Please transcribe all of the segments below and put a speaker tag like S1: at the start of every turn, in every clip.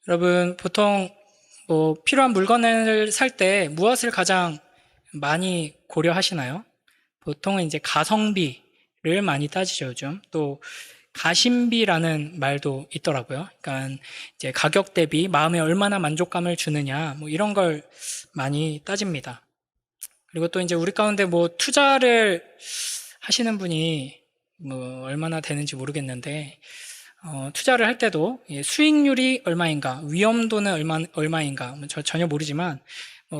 S1: 여러분, 보통 필요한 물건을 살 때 무엇을 가장 많이 고려하시나요? 보통은 이제 가성비를 많이 따지죠, 요즘. 또 가심비라는 말도 있더라고요. 그러니까 이제 가격 대비 마음에 얼마나 만족감을 주느냐, 이런 걸 많이 따집니다. 그리고 또 이제 우리 가운데 투자를 하시는 분이 얼마나 되는지 모르겠는데, 투자를 할 때도 수익률이 얼마인가, 위험도는 얼마인가, 전혀 모르지만,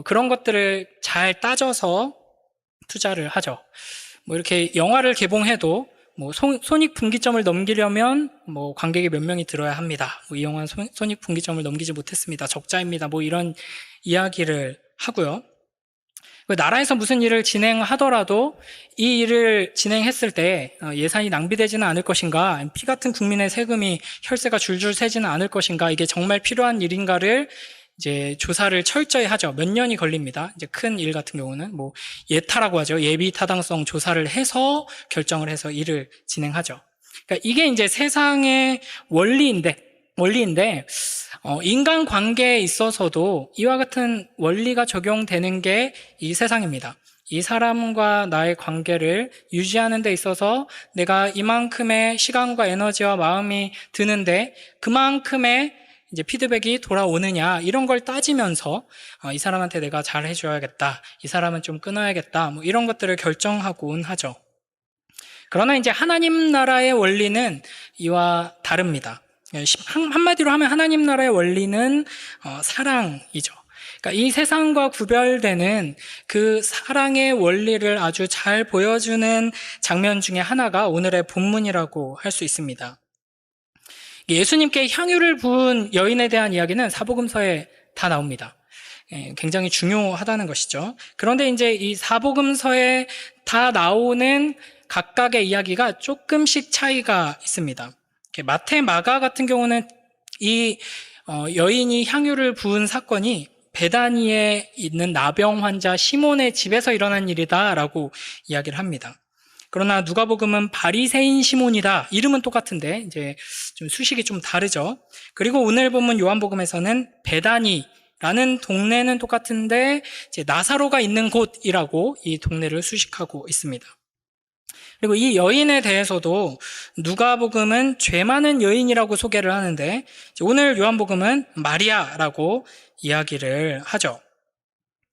S1: 그런 것들을 잘 따져서 투자를 하죠. 이렇게 영화를 개봉해도 손익분기점을 넘기려면 관객이 몇 명이 들어야 합니다. 이 영화는 손익분기점을 넘기지 못했습니다. 적자입니다. 이런 이야기를 하고요. 나라에서 무슨 일을 진행하더라도 이 일을 진행했을 때 예산이 낭비되지는 않을 것인가, 피 같은 국민의 세금이 혈세가 줄줄 새지는 않을 것인가, 이게 정말 필요한 일인가를 이제 조사를 철저히 하죠. 몇 년이 걸립니다. 이제 큰 일 같은 경우는 예타라고 하죠. 예비 타당성 조사를 해서 결정을 해서 일을 진행하죠. 그러니까 이게 이제 세상의 원리인데 인간 관계에 있어서도 이와 같은 원리가 적용되는 게 이 세상입니다. 이 사람과 나의 관계를 유지하는 데 있어서 내가 이만큼의 시간과 에너지와 마음이 드는데 그만큼의 이제 피드백이 돌아오느냐, 이런 걸 따지면서 이 사람한테 내가 잘 해줘야겠다, 이 사람은 좀 끊어야겠다, 이런 것들을 결정하곤 하죠. 그러나 이제 하나님 나라의 원리는 이와 다릅니다. 한마디로 하면 하나님 나라의 원리는 사랑이죠. 그러니까 이 세상과 구별되는 그 사랑의 원리를 아주 잘 보여주는 장면 중에 하나가 오늘의 본문이라고 할 수 있습니다. 예수님께 향유를 부은 여인에 대한 이야기는 사복음서에 다 나옵니다. 굉장히 중요하다는 것이죠. 그런데 이제 이 사복음서에 다 나오는 각각의 이야기가 조금씩 차이가 있습니다. 마태, 마가 같은 경우는 이 여인이 향유를 부은 사건이 베다니에 있는 나병 환자 시몬의 집에서 일어난 일이다라고 이야기를 합니다. 그러나 누가복음은 바리새인 시몬이다. 이름은 똑같은데 이제 좀 수식이 좀 다르죠. 그리고 오늘 본문 요한복음에서는 베다니라는 동네는 똑같은데 이제 나사로가 있는 곳이라고 이 동네를 수식하고 있습니다. 그리고 이 여인에 대해서도 누가복음은 죄 많은 여인이라고 소개를 하는데 오늘 요한복음은 마리아라고 이야기를 하죠.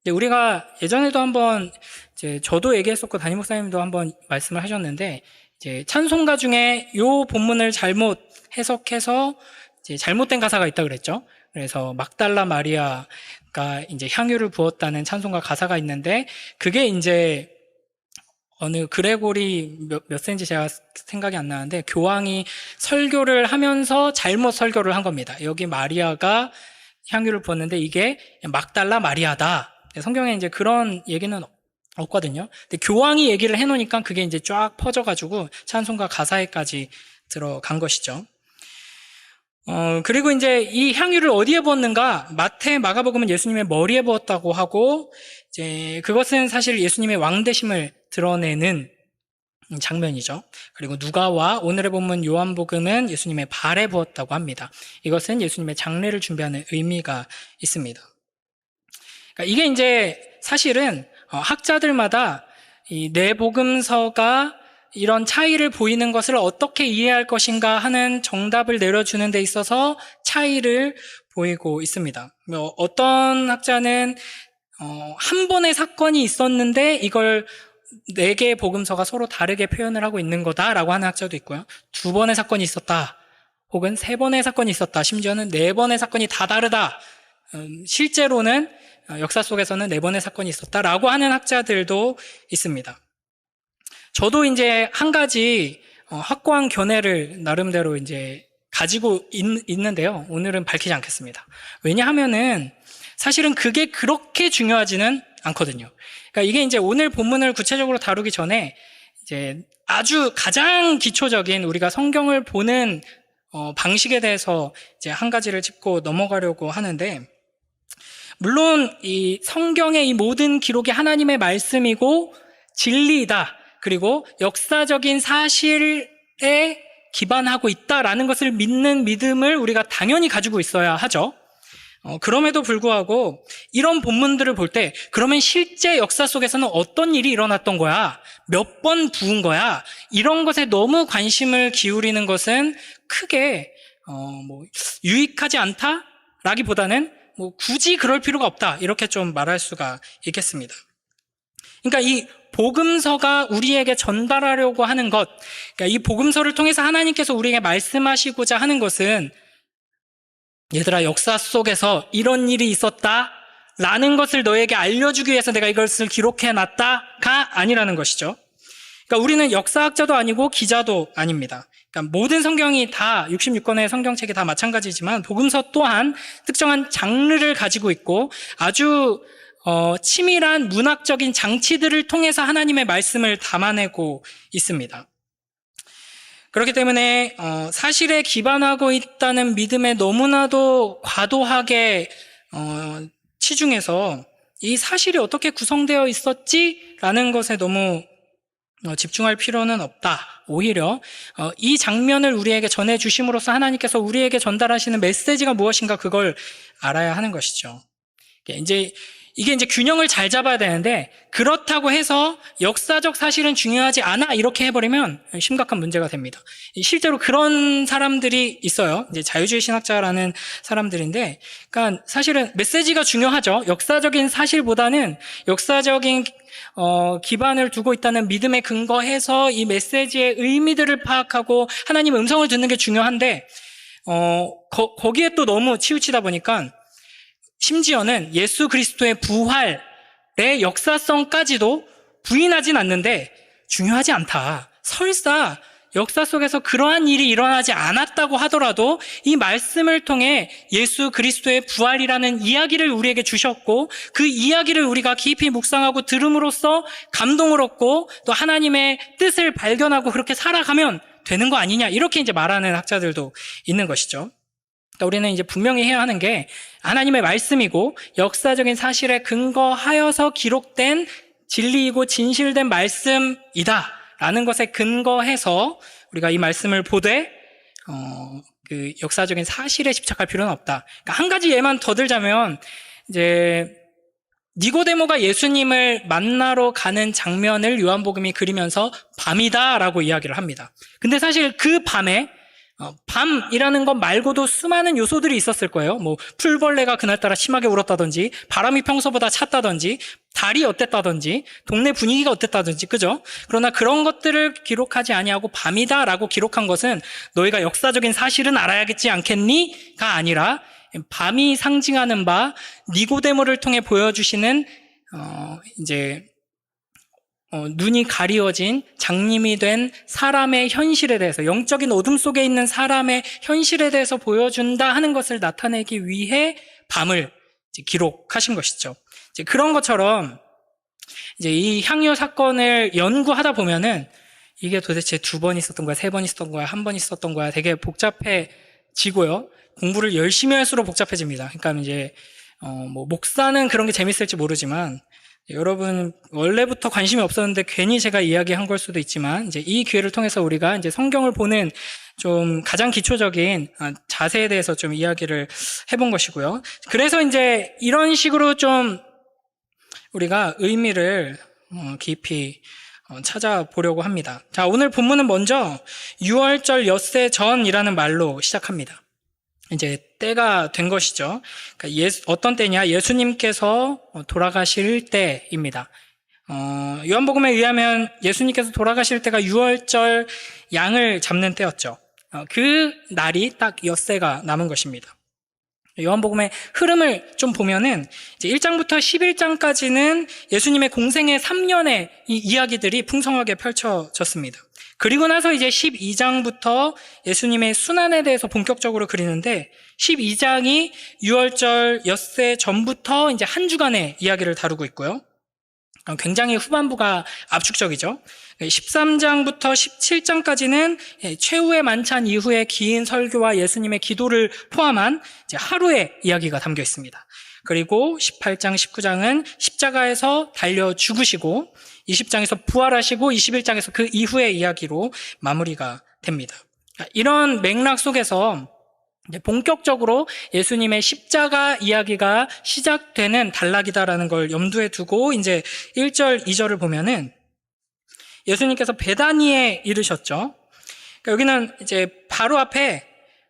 S1: 우리가 예전에도 한번 이제 저도 얘기했었고 담임 목사님도 한번 말씀을 하셨는데 이제 찬송가 중에 요 본문을 잘못 해석해서 이제 잘못된 가사가 있다 그랬죠. 그래서 막달라 마리아가 이제 향유를 부었다는 찬송가 가사가 있는데 그게 이제 어느 그레고리 몇 세인지 제가 생각이 안 나는데 교황이 설교를 하면서 잘못 설교를 한 겁니다. 여기 마리아가 향유를 부었는데 이게 막달라 마리아다. 성경에 이제 그런 얘기는 없거든요. 근데 교황이 얘기를 해놓으니까 그게 이제 쫙 퍼져가지고 찬송가 가사에까지 들어간 것이죠. 그리고 이제 이 향유를 어디에 부었는가? 마태, 마가복음은 예수님의 머리에 부었다고 하고, 이제 그것은 사실 예수님의 왕되심을 드러내는 장면이죠. 그리고 누가와 오늘의 본문 요한복음은 예수님의 발에 부었다고 합니다. 이것은 예수님의 장례를 준비하는 의미가 있습니다. 그러니까 이게 이제 사실은 학자들마다 이 네 복음서가 이런 차이를 보이는 것을 어떻게 이해할 것인가 하는 정답을 내려주는 데 있어서 차이를 보이고 있습니다. 어떤 학자는 한 번의 사건이 있었는데 이걸 네 개의 복음서가 서로 다르게 표현을 하고 있는 거다라고 하는 학자도 있고요. 두 번의 사건이 있었다. 혹은 세 번의 사건이 있었다. 심지어는 네 번의 사건이 다 다르다. 실제로는 역사 속에서는 네 번의 사건이 있었다라고 하는 학자들도 있습니다. 저도 이제 한 가지 확고한 견해를 나름대로 이제 가지고 있는데요. 오늘은 밝히지 않겠습니다. 왜냐하면은 사실은 그게 그렇게 중요하지는 않거든요. 그러니까 이게 이제 오늘 본문을 구체적으로 다루기 전에 이제 아주 가장 기초적인 우리가 성경을 보는 방식에 대해서 이제 한 가지를 짚고 넘어가려고 하는데, 물론 이 성경의 이 모든 기록이 하나님의 말씀이고 진리이다. 그리고 역사적인 사실에 기반하고 있다라는 것을 믿는 믿음을 우리가 당연히 가지고 있어야 하죠. 그럼에도 불구하고 이런 본문들을 볼 때 그러면 실제 역사 속에서는 어떤 일이 일어났던 거야? 몇 번 부은 거야? 이런 것에 너무 관심을 기울이는 것은 크게 유익하지 않다라기보다는 굳이 그럴 필요가 없다 이렇게 좀 말할 수가 있겠습니다. 그러니까 이 복음서가 우리에게 전달하려고 하는 것, 그러니까 이 복음서를 통해서 하나님께서 우리에게 말씀하시고자 하는 것은 얘들아, 역사 속에서 이런 일이 있었다라는 것을 너에게 알려주기 위해서 내가 이것을 기록해놨다가 아니라는 것이죠. 그러니까 우리는 역사학자도 아니고 기자도 아닙니다. 그러니까 모든 성경이 다 66권의 성경책이 다 마찬가지지만 복음서 또한 특정한 장르를 가지고 있고 아주 치밀한 문학적인 장치들을 통해서 하나님의 말씀을 담아내고 있습니다. 그렇기 때문에 사실에 기반하고 있다는 믿음에 너무나도 과도하게 치중해서 이 사실이 어떻게 구성되어 있었지라는 것에 너무 집중할 필요는 없다. 오히려 이 장면을 우리에게 전해주심으로써 하나님께서 우리에게 전달하시는 메시지가 무엇인가 그걸 알아야 하는 것이죠. 이게 이제 균형을 잘 잡아야 되는데 그렇다고 해서 역사적 사실은 중요하지 않아 이렇게 해버리면 심각한 문제가 됩니다. 실제로 그런 사람들이 있어요. 이제 자유주의 신학자라는 사람들인데, 그러니까 사실은 메시지가 중요하죠. 역사적인 사실보다는 역사적인 기반을 두고 있다는 믿음에 근거해서 이 메시지의 의미들을 파악하고 하나님의 음성을 듣는 게 중요한데 거기에 또 너무 치우치다 보니까 심지어는 예수 그리스도의 부활의 역사성까지도 부인하진 않는데 중요하지 않다. 설사 역사 속에서 그러한 일이 일어나지 않았다고 하더라도 이 말씀을 통해 예수 그리스도의 부활이라는 이야기를 우리에게 주셨고 그 이야기를 우리가 깊이 묵상하고 들음으로써 감동을 얻고 또 하나님의 뜻을 발견하고 그렇게 살아가면 되는 거 아니냐 이렇게 이제 말하는 학자들도 있는 것이죠. 그러니까 우리는 이제 분명히 해야 하는 게 하나님의 말씀이고 역사적인 사실에 근거하여서 기록된 진리이고 진실된 말씀이다라는 것에 근거해서 우리가 이 말씀을 보되 그 역사적인 사실에 집착할 필요는 없다. 그러니까 한 가지 예만 더 들자면 이제 니고데모가 예수님을 만나러 가는 장면을 요한복음이 그리면서 밤이다라고 이야기를 합니다. 근데 사실 그 밤에 밤이라는 것 말고도 수많은 요소들이 있었을 거예요. 풀벌레가 그날따라 심하게 울었다든지, 바람이 평소보다 찼다든지, 달이 어땠다든지, 동네 분위기가 어땠다든지, 그죠? 그러나 그런 것들을 기록하지 아니하고 밤이다라고 기록한 것은 너희가 역사적인 사실은 알아야겠지 않겠니?가 아니라 밤이 상징하는 바 니고데모를 통해 보여주시는 눈이 가리워진 장님이 된 사람의 현실에 대해서, 영적인 어둠 속에 있는 사람의 현실에 대해서 보여준다 하는 것을 나타내기 위해 밤을 기록하신 것이죠. 이제 그런 것처럼 이제 이 향유 사건을 연구하다 보면은 이게 도대체 2번 있었던 거야, 3번 있었던 거야, 1번 있었던 거야, 되게 복잡해지고요. 공부를 열심히 할수록 복잡해집니다. 그러니까 이제 목사는 그런 게 재밌을지 모르지만 여러분 원래부터 관심이 없었는데 괜히 제가 이야기한 걸 수도 있지만 이제 이 기회를 통해서 우리가 이제 성경을 보는 좀 가장 기초적인 자세에 대해서 좀 이야기를 해본 것이고요. 그래서 이제 이런 식으로 좀 우리가 의미를 깊이 찾아보려고 합니다. 자, 오늘 본문은 먼저 유월절 엿새 전이라는 말로 시작합니다. 이제 때가 된 것이죠. 그러니까 어떤 때냐? 예수님께서 돌아가실 때입니다. 요한복음에 의하면 예수님께서 돌아가실 때가 유월절 양을 잡는 때였죠. 그 날이 딱 엿새가 남은 것입니다. 요한복음의 흐름을 좀 보면은 이제 1장부터 11장까지는 예수님의 공생의 3년의 이 이야기들이 풍성하게 펼쳐졌습니다. 그리고 나서 이제 12장부터 예수님의 순환에 대해서 본격적으로 그리는데 12장이 유월절 엿새 전부터 이제 한 주간의 이야기를 다루고 있고요. 굉장히 후반부가 압축적이죠. 13장부터 17장까지는 최후의 만찬 이후의 긴 설교와 예수님의 기도를 포함한 이제 하루의 이야기가 담겨 있습니다. 그리고 18장, 19장은 십자가에서 달려 죽으시고 20장에서 부활하시고 21장에서 그 이후의 이야기로 마무리가 됩니다. 이런 맥락 속에서 이제 본격적으로 예수님의 십자가 이야기가 시작되는 단락이다라는 걸 염두에 두고 이제 1절, 2절을 보면은 예수님께서 베다니에 이르셨죠. 그러니까 여기는 이제 바로 앞에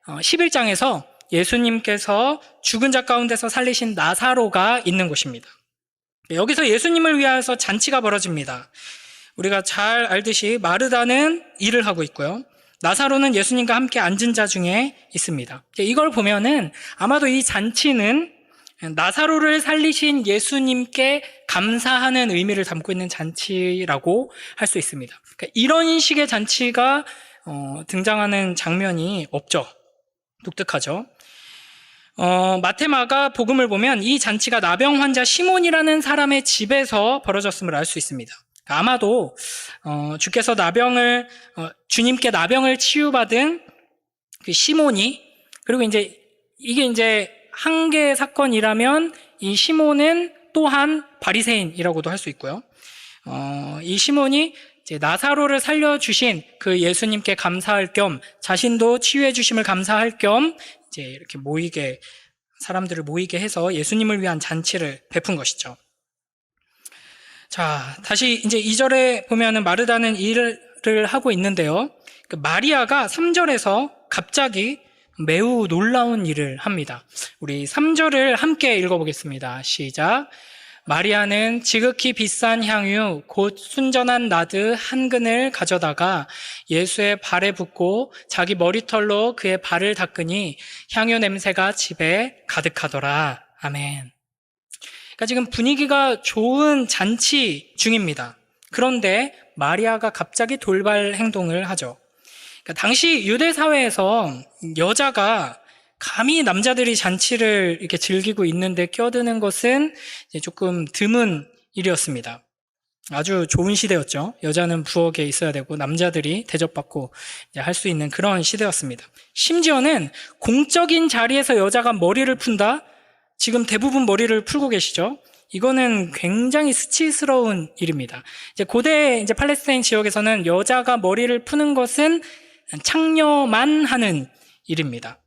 S1: 11장에서 예수님께서 죽은 자 가운데서 살리신 나사로가 있는 곳입니다. 여기서 예수님을 위하여서 잔치가 벌어집니다. 우리가 잘 알듯이 마르다는 일을 하고 있고요. 나사로는 예수님과 함께 앉은 자 중에 있습니다. 이걸 보면은 아마도 이 잔치는 나사로를 살리신 예수님께 감사하는 의미를 담고 있는 잔치라고 할 수 있습니다. 그러니까 이런 식의 잔치가 등장하는 장면이 없죠. 독특하죠. 마태, 마가 복음을 보면 이 잔치가 나병 환자 시몬이라는 사람의 집에서 벌어졌음을 알 수 있습니다. 아마도 주께서 주님께 나병을 치유받은 그 시몬이, 그리고 이게 이제 한 개의 사건이라면 이 시몬은 또한 바리새인이라고도 할 수 있고요. 이 시몬이 이제 나사로를 살려주신 그 예수님께 감사할 겸, 자신도 치유해 주심을 감사할 겸 이제 이렇게 사람들을 모이게 해서 예수님을 위한 잔치를 베푼 것이죠. 자, 다시 이제 2절에 보면은 마르다는 일을 하고 있는데요. 그 마리아가 3절에서 갑자기 매우 놀라운 일을 합니다. 우리 3절을 함께 읽어보겠습니다. 시작. 마리아는 지극히 비싼 향유 곧 순전한 나드 한 근을 가져다가 예수의 발에 붓고 자기 머리털로 그의 발을 닦으니 향유 냄새가 집에 가득하더라. 아멘. 그러니까 지금 분위기가 좋은 잔치 중입니다. 그런데 마리아가 갑자기 돌발 행동을 하죠. 그러니까 당시 유대 사회에서 여자가 감히 남자들이 잔치를 이렇게 즐기고 있는데 껴드는 것은 이제 조금 드문 일이었습니다. 아주 좋은 시대였죠. 여자는 부엌에 있어야 되고 남자들이 대접받고 할 수 있는 그런 시대였습니다. 심지어는 공적인 자리에서 여자가 머리를 푼다? 지금 대부분 머리를 풀고 계시죠? 이거는 굉장히 수치스러운 일입니다. 이제 고대 팔레스타인 지역에서는 여자가 머리를 푸는 것은 창녀만 하는 일입니다.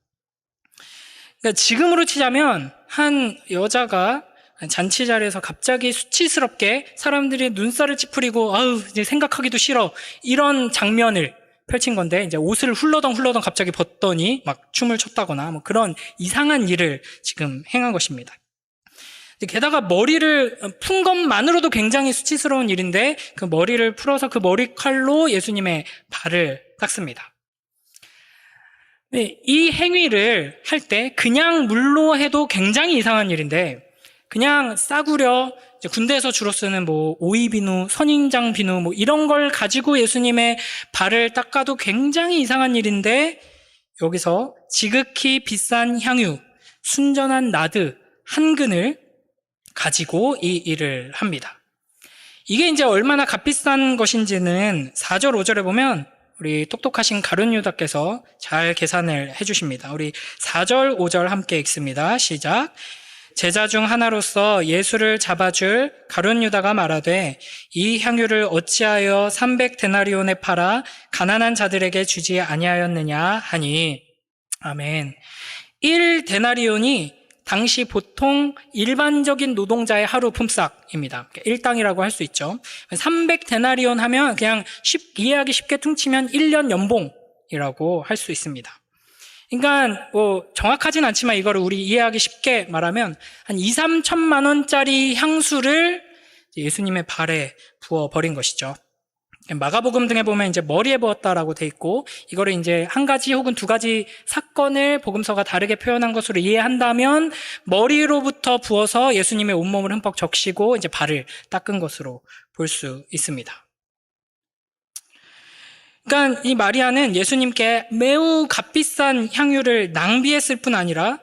S1: 그러니까 지금으로 치자면 한 여자가 잔치 자리에서 갑자기 수치스럽게 사람들이 눈살을 찌푸리고 아우 이제 생각하기도 싫어 이런 장면을 펼친 건데 이제 옷을 훌러덩 갑자기 벗더니 막 춤을 췄다거나 뭐 그런 이상한 일을 지금 행한 것입니다. 게다가 머리를 푼 것만으로도 굉장히 수치스러운 일인데 그 머리를 풀어서 그 머리칼로 예수님의 발을 닦습니다. 이 행위를 할 때 그냥 물로 해도 굉장히 이상한 일인데 그냥 싸구려 군대에서 주로 쓰는 뭐 오이비누, 선인장 비누 뭐 이런 걸 가지고 예수님의 발을 닦아도 굉장히 이상한 일인데 여기서 지극히 비싼 향유, 순전한 나드 한 근을 가지고 이 일을 합니다. 이게 이제 얼마나 값비싼 것인지는 4절, 5절에 보면 우리 똑똑하신 가룟 유다께서 잘 계산을 해주십니다. 우리 4절, 5절 함께 읽습니다. 시작. 제자 중 하나로서 예수를 잡아줄 가룟 유다가 말하되 이 향유를 어찌하여 300데나리온에 팔아 가난한 자들에게 주지 아니하였느냐 하니 아멘. 1데나리온이 당시 보통 일반적인 노동자의 하루 품삯입니다. 일당이라고 할 수 있죠. 300데나리온 하면 그냥 이해하기 쉽게 퉁치면 1년 연봉이라고 할 수 있습니다. 그러니까 뭐 정확하진 않지만 이거를 우리 이해하기 쉽게 말하면 한 2, 3천만 원짜리 향수를 예수님의 발에 부어 버린 것이죠. 마가복음 등에 보면 이제 머리에 부었다라고 돼 있고 이거를 이제 한 가지 혹은 두 가지 사건을 복음서가 다르게 표현한 것으로 이해한다면 머리로부터 부어서 예수님의 온몸을 흠뻑 적시고 이제 발을 닦은 것으로 볼 수 있습니다. 그러니까 이 마리아는 예수님께 매우 값비싼 향유를 낭비했을 뿐 아니라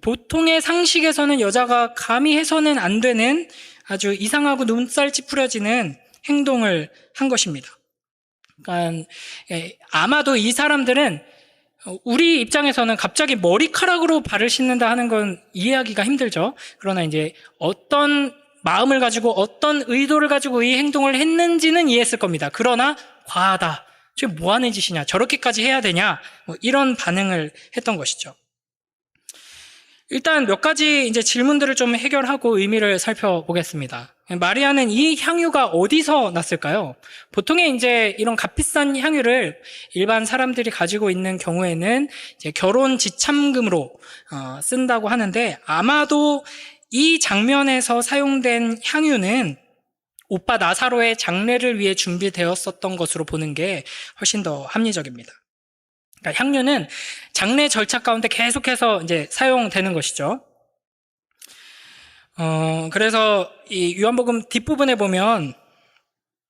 S1: 보통의 상식에서는 여자가 감히 해서는 안 되는 아주 이상하고 눈살 찌푸려지는 행동을 한 것입니다. 그러니까 아마도 이 사람들은 우리 입장에서는 갑자기 머리카락으로 발을 씻는다 하는 건 이해하기가 힘들죠. 그러나 이제 어떤 마음을 가지고 어떤 의도를 가지고 이 행동을 했는지는 이해했을 겁니다. 그러나 과하다, 지금 뭐 하는 짓이냐? 저렇게까지 해야 되냐? 뭐 이런 반응을 했던 것이죠. 일단 몇 가지 이제 질문들을 좀 해결하고 의미를 살펴보겠습니다. 마리아는 이 향유가 어디서 났을까요? 보통의 이제 이런 값비싼 향유를 일반 사람들이 가지고 있는 경우에는 이제 결혼 지참금으로 쓴다고 하는데, 아마도 이 장면에서 사용된 향유는 오빠 나사로의 장례를 위해 준비되었었던 것으로 보는 게 훨씬 더 합리적입니다. 그러니까 향유는 장례 절차 가운데 계속해서 이제 사용되는 것이죠. 그래서 이 요한복음 뒷부분에 보면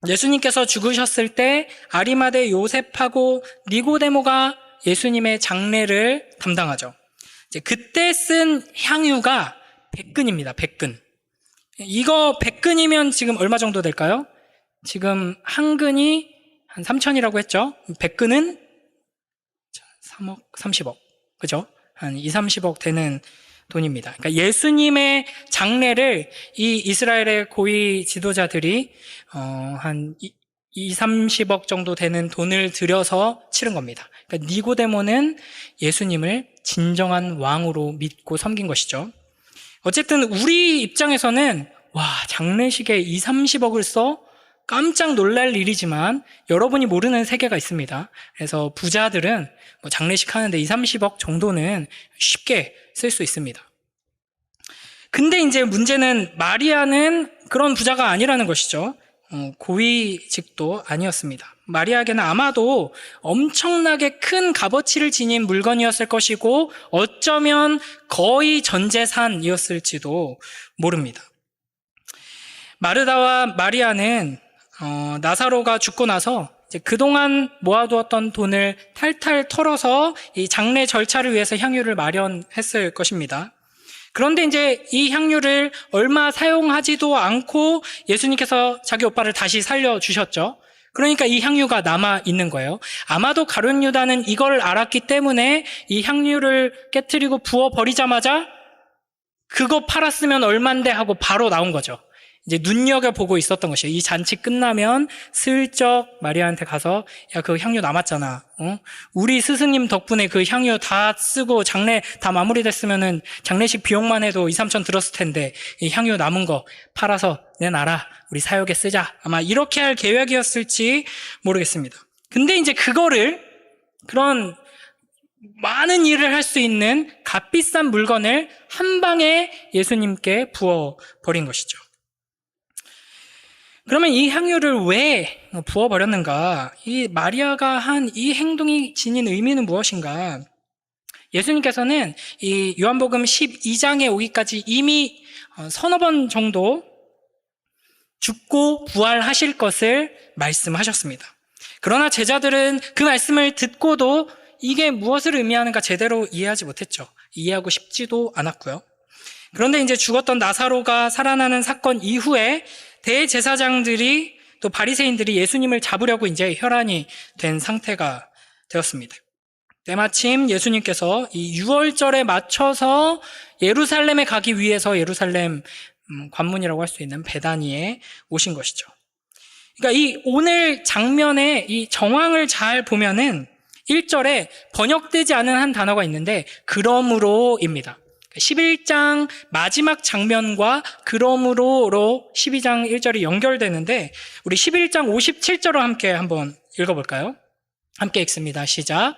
S1: 예수님께서 죽으셨을 때 아리마대 요셉하고 니고데모가 예수님의 장례를 담당하죠. 이제 그때 쓴 향유가 100근입니다. 100근. 이거 100근이면 지금 얼마 정도 될까요? 지금 한 근이 한 3천이라고 했죠. 100근은 3억, 30억. 그죠? 한 2, 30억 되는 돈입니다. 그러니까 예수님의 장례를 이 이스라엘의 고위 지도자들이 한 2, 30억 정도 되는 돈을 들여서 치른 겁니다. 그러니까 니고데모는 예수님을 진정한 왕으로 믿고 섬긴 것이죠. 어쨌든 우리 입장에서는 와, 장례식에 2, 30억을 써? 깜짝 놀랄 일이지만 여러분이 모르는 세계가 있습니다. 그래서 부자들은 뭐 장례식 하는데 2, 30억 정도는 쉽게 쓸 수 있습니다. 근데 이제 문제는 마리아는 그런 부자가 아니라는 것이죠. 고위직도 아니었습니다. 마리아에게는 아마도 엄청나게 큰 값어치를 지닌 물건이었을 것이고 어쩌면 거의 전 재산이었을지도 모릅니다. 마르다와 마리아는 나사로가 죽고 나서 이제 그동안 모아두었던 돈을 탈탈 털어서 이 장례 절차를 위해서 향유를 마련했을 것입니다. 그런데 이제 이 향유를 얼마 사용하지도 않고 예수님께서 자기 오빠를 다시 살려주셨죠. 그러니까 이 향유가 남아 있는 거예요. 아마도 가룟 유다는 이걸 알았기 때문에 이 향유를 깨트리고 부어버리자마자 그거 팔았으면 얼만데 하고 바로 나온 거죠. 이제 눈여겨보고 있었던 것이에요. 이 잔치 끝나면 슬쩍 마리아한테 가서 야, 그 향유 남았잖아. 우리 스승님 덕분에 그 향유 다 쓰고 장례 다 마무리됐으면은 장례식 비용만 해도 2, 3천 들었을 텐데 이 향유 남은 거 팔아서 내놔라. 우리 사역에 쓰자. 아마 이렇게 할 계획이었을지 모르겠습니다. 근데 이제 그거를 그런 많은 일을 할 수 있는 값비싼 물건을 한 방에 예수님께 부어버린 것이죠. 그러면 이 향유를 왜 부어버렸는가? 이 마리아가 한 이 행동이 지닌 의미는 무엇인가? 예수님께서는 이 요한복음 12장에 오기까지 이미 서너 번 정도 죽고 부활하실 것을 말씀하셨습니다. 그러나 제자들은 그 말씀을 듣고도 이게 무엇을 의미하는가 제대로 이해하지 못했죠. 이해하고 싶지도 않았고요. 그런데 이제 죽었던 나사로가 살아나는 사건 이후에 대제사장들이 또 바리새인들이 예수님을 잡으려고 이제 혈안이 된 상태가 되었습니다. 때마침 예수님께서 이 유월절에 맞춰서 예루살렘에 가기 위해서 예루살렘 관문이라고 할 수 있는 베다니에 오신 것이죠. 그러니까 이 오늘 장면의 이 정황을 잘 보면은 1절에 번역되지 않은 한 단어가 있는데 그러므로입니다. 11장 마지막 장면과 그러므로로 12장 1절이 연결되는데 우리 11장 57절을 함께 한번 읽어볼까요? 함께 읽습니다. 시작.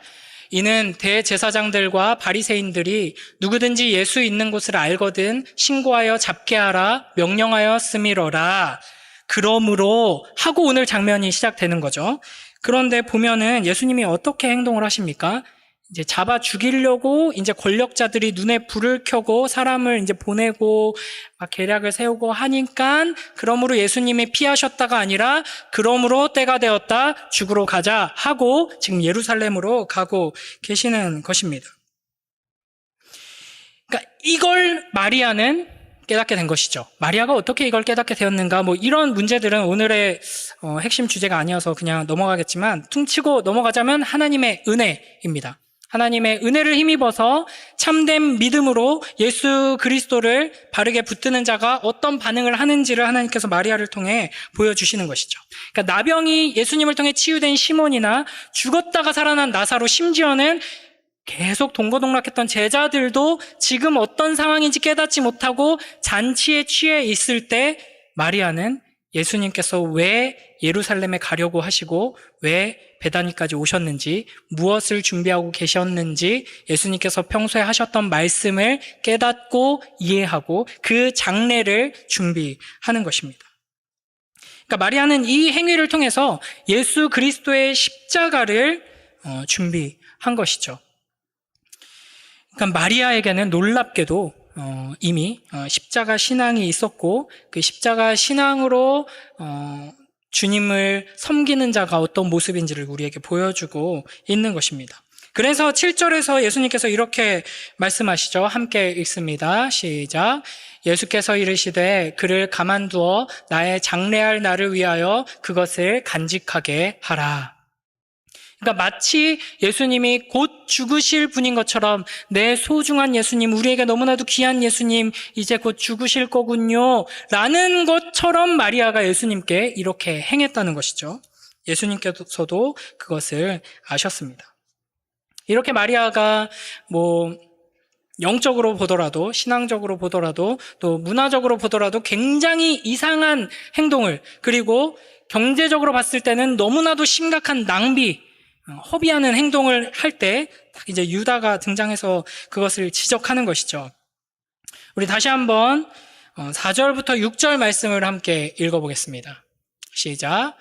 S1: 이는 대제사장들과 바리새인들이 누구든지 예수 있는 곳을 알거든 신고하여 잡게 하라 명령하였음이로라. 그러므로 하고 오늘 장면이 시작되는 거죠. 그런데 보면은 예수님이 어떻게 행동을 하십니까? 이제 잡아 죽이려고 이제 권력자들이 눈에 불을 켜고 사람을 이제 보내고 막 계략을 세우고 하니까 그러므로 예수님이 피하셨다가 아니라 그러므로 때가 되었다 죽으러 가자 하고 지금 예루살렘으로 가고 계시는 것입니다. 그러니까 이걸 마리아는 깨닫게 된 것이죠. 마리아가 어떻게 이걸 깨닫게 되었는가 뭐 이런 문제들은 오늘의 핵심 주제가 아니어서 그냥 넘어가겠지만 퉁치고 넘어가자면 하나님의 은혜입니다. 하나님의 은혜를 힘입어서 참된 믿음으로 예수 그리스도를 바르게 붙드는 자가 어떤 반응을 하는지를 하나님께서 마리아를 통해 보여주시는 것이죠. 그러니까 나병이 예수님을 통해 치유된 시몬이나 죽었다가 살아난 나사로, 심지어는 계속 동고동락했던 제자들도 지금 어떤 상황인지 깨닫지 못하고 잔치에 취해 있을 때 마리아는 예수님께서 왜 예루살렘에 가려고 하시고 왜 베다니까지 오셨는지, 무엇을 준비하고 계셨는지 예수님께서 평소에 하셨던 말씀을 깨닫고 이해하고 그 장례를 준비하는 것입니다. 그러니까 마리아는 이 행위를 통해서 예수 그리스도의 십자가를 준비한 것이죠. 그러니까 마리아에게는 놀랍게도 이미 십자가 신앙이 있었고, 그 십자가 신앙으로 주님을 섬기는 자가 어떤 모습인지를 우리에게 보여주고 있는 것입니다. 그래서 7절에서 예수님께서 이렇게 말씀하시죠. 함께 읽습니다. 시작. 예수께서 이르시되 그를 가만두어 나의 장래할 날을 위하여 그것을 간직하게 하라. 그러니까 마치 예수님이 곧 죽으실 분인 것처럼, 내 소중한 예수님, 우리에게 너무나도 귀한 예수님, 이제 곧 죽으실 거군요 라는 것처럼 마리아가 예수님께 이렇게 행했다는 것이죠. 예수님께서도 그것을 아셨습니다. 이렇게 마리아가 영적으로 보더라도, 신앙적으로 보더라도, 또 문화적으로 보더라도 굉장히 이상한 행동을, 그리고 경제적으로 봤을 때는 너무나도 심각한 낭비, 허비하는 행동을 할 때 이제 유다가 등장해서 그것을 지적하는 것이죠. 우리 다시 한번 4절부터 6절 말씀을 함께 읽어보겠습니다. 시작.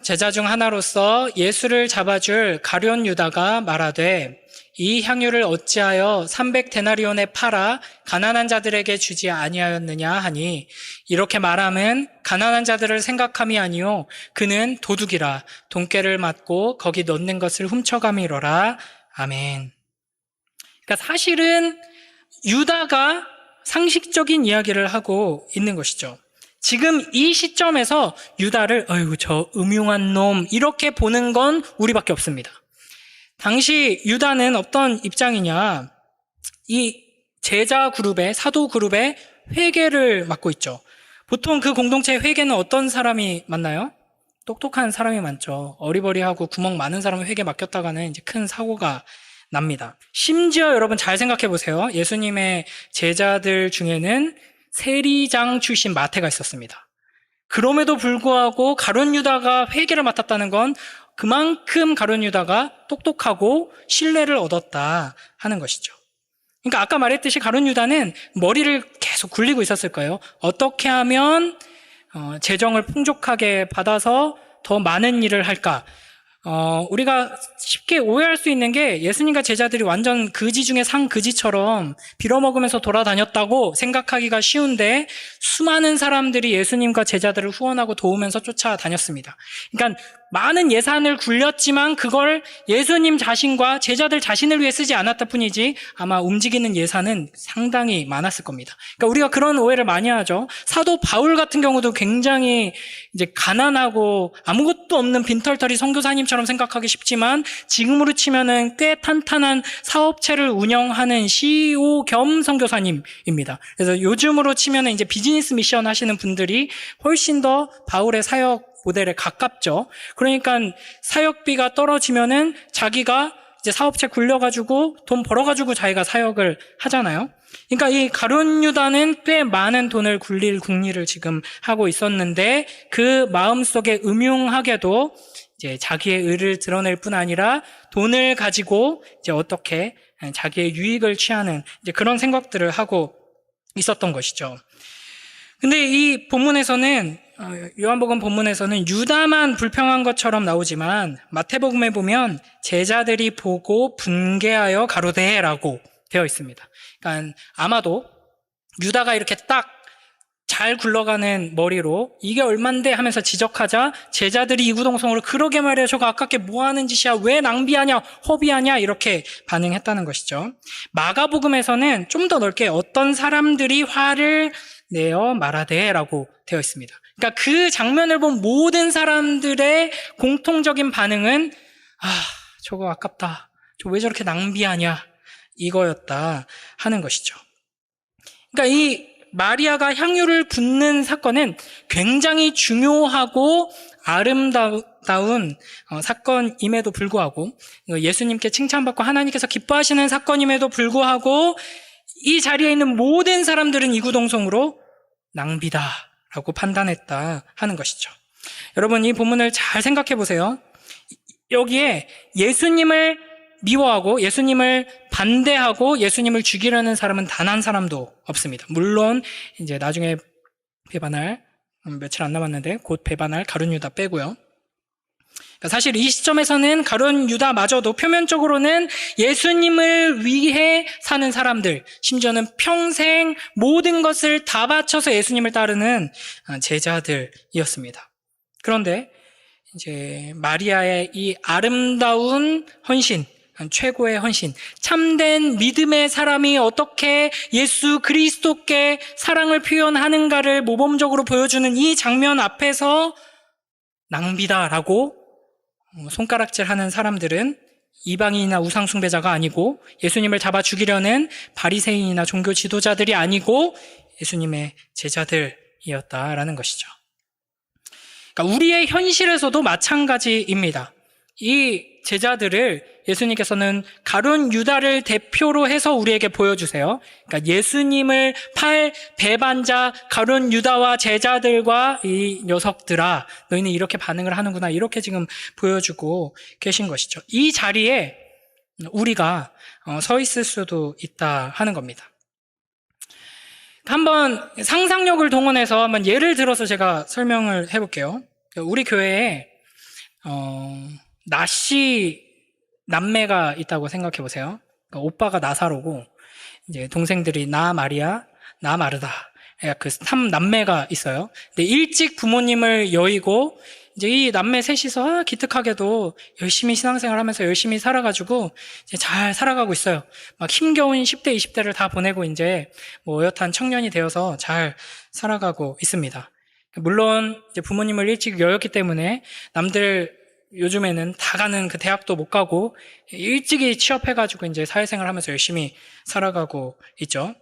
S1: 제자 중 하나로서 예수를 잡아줄 가룟 유다가 말하되 이 향유를 어찌하여 300데나리온에 팔아 가난한 자들에게 주지 아니하였느냐 하니, 이렇게 말함은 가난한 자들을 생각함이 아니요 그는 도둑이라 돈깨를 맞고 거기 넣는 것을 훔쳐감이로라. 아멘. 그러니까 사실은 유다가 상식적인 이야기를 하고 있는 것이죠. 지금 이 시점에서 유다를 어이구 저 음흉한 놈 이렇게 보는 건 우리밖에 없습니다. 당시 유다는 어떤 입장이냐, 이 제자 그룹의, 사도 그룹의 회계를 맡고 있죠. 보통 그 공동체 회계는 어떤 사람이 맡나요? 똑똑한 사람이 많죠. 어리버리하고 구멍 많은 사람을 회계 맡겼다가는 이제 큰 사고가 납니다. 심지어 여러분 잘 생각해 보세요. 예수님의 제자들 중에는 세리장 출신 마태가 있었습니다. 그럼에도 불구하고 가룟 유다가 회계를 맡았다는 건 그만큼 가룟 유다가 똑똑하고 신뢰를 얻었다 하는 것이죠. 그러니까 아까 말했듯이 가룟 유다는 머리를 계속 굴리고 있었을 거예요. 어떻게 하면 재정을 풍족하게 받아서 더 많은 일을 할까? 우리가 쉽게 오해할 수 있는 게, 예수님과 제자들이 완전 그지 중에 상그지처럼 빌어먹으면서 돌아다녔다고 생각하기가 쉬운데, 수많은 사람들이 예수님과 제자들을 후원하고 도우면서 쫓아다녔습니다. 그러니까 많은 예산을 굴렸지만 그걸 예수님 자신과 제자들 자신을 위해 쓰지 않았다 뿐이지 아마 움직이는 예산은 상당히 많았을 겁니다. 그러니까 우리가 그런 오해를 많이 하죠. 사도 바울 같은 경우도 굉장히 이제 가난하고 아무것도 없는 빈털터리 선교사님처럼 생각하기 쉽지만, 지금으로 치면은 꽤 탄탄한 사업체를 운영하는 CEO 겸 선교사님입니다. 그래서 요즘으로 치면은 이제 비즈니스 미션 하시는 분들이 훨씬 더 바울의 사역 모델에 가깝죠. 그러니까 사역비가 떨어지면은 자기가 이제 사업체 굴려가지고 돈 벌어가지고 자기가 사역을 하잖아요. 그러니까 이 가룟 유다는 꽤 많은 돈을 굴릴 궁리를 지금 하고 있었는데, 그 마음속에 음흉하게도 이제 자기의 의를 드러낼 뿐 아니라 돈을 가지고 이제 어떻게 자기의 유익을 취하는 이제 그런 생각들을 하고 있었던 것이죠. 근데 이 본문에서는, 요한복음 본문에서는 유다만 불평한 것처럼 나오지만, 마태복음에 보면 제자들이 보고 분개하여 가로되라고 되어 있습니다. 그러니까 아마도 유다가 이렇게 딱 잘 굴러가는 머리로 이게 얼만데 하면서 지적하자 제자들이 이구동성으로 그러게 말이야, 저거 아깝게 뭐 하는 짓이야, 왜 낭비하냐, 허비하냐, 이렇게 반응했다는 것이죠. 마가복음에서는 좀 더 넓게 어떤 사람들이 화를 내어 말하되라고 되어 있습니다. 그러니까 그 장면을 본 모든 사람들의 공통적인 반응은 저거 아깝다, 저 왜 저렇게 낭비하냐, 이거였다 하는 것이죠. 그러니까 이 마리아가 향유를 붓는 사건은 굉장히 중요하고 아름다운 사건임에도 불구하고, 예수님께 칭찬받고 하나님께서 기뻐하시는 사건임에도 불구하고 이 자리에 있는 모든 사람들은 이구동성으로 낭비다라고 판단했다 하는 것이죠. 여러분, 이 본문을 잘 생각해 보세요. 여기에 예수님을 미워하고 예수님을 반대하고 예수님을 죽이려는 사람은 단 한 사람도 없습니다. 물론 이제 나중에 배반할, 며칠 안 남았는데 곧 배반할 가룟 유다 빼고요. 그러니까 사실 이 시점에서는 가룟 유다마저도 표면적으로는 예수님을 위해 사는 사람들, 심지어는 평생 모든 것을 다 바쳐서 예수님을 따르는 제자들이었습니다. 그런데 이제 마리아의 이 아름다운 헌신, 최고의 헌신, 참된 믿음의 사람이 어떻게 예수 그리스도께 사랑을 표현하는가를 모범적으로 보여주는 이 장면 앞에서 낭비다라고 손가락질하는 사람들은 이방인이나 우상숭배자가 아니고 예수님을 잡아 죽이려는 바리새인이나 종교 지도자들이 아니고 예수님의 제자들이었다라는 것이죠. 그러니까 우리의 현실에서도 마찬가지입니다. 이 제자들을 예수님께서는 가룟 유다를 대표로 해서 우리에게 보여주세요. 그러니까 예수님을 팔 배반자 가룟 유다와 제자들과 이 녀석들아, 너희는 이렇게 반응을 하는구나, 이렇게 지금 보여주고 계신 것이죠. 이 자리에 우리가 서 있을 수도 있다 하는 겁니다. 한번 상상력을 동원해서 한번 예를 들어서 제가 설명을 해볼게요. 우리 교회에 나씨 남매가 있다고 생각해 보세요. 그러니까 오빠가 나사로고 이제 동생들이 나 마리아, 나 마르다, 그 3남매가 있어요. 근데 일찍 부모님을 여의고 이제 이 남매 셋이서 기특하게도 열심히 신앙생활하면서 열심히 살아가지고 이제 잘 살아가고 있어요. 막 힘겨운 10대, 20대를 다 보내고 이제 뭐 어엿한 청년이 되어서 잘 살아가고 있습니다. 물론 이제 부모님을 일찍 여였기 때문에 남들 요즘에는 다 가는 그 대학도 못 가고 일찍이 취업해가지고 이제 사회생활 하면서 열심히 살아가고 있죠.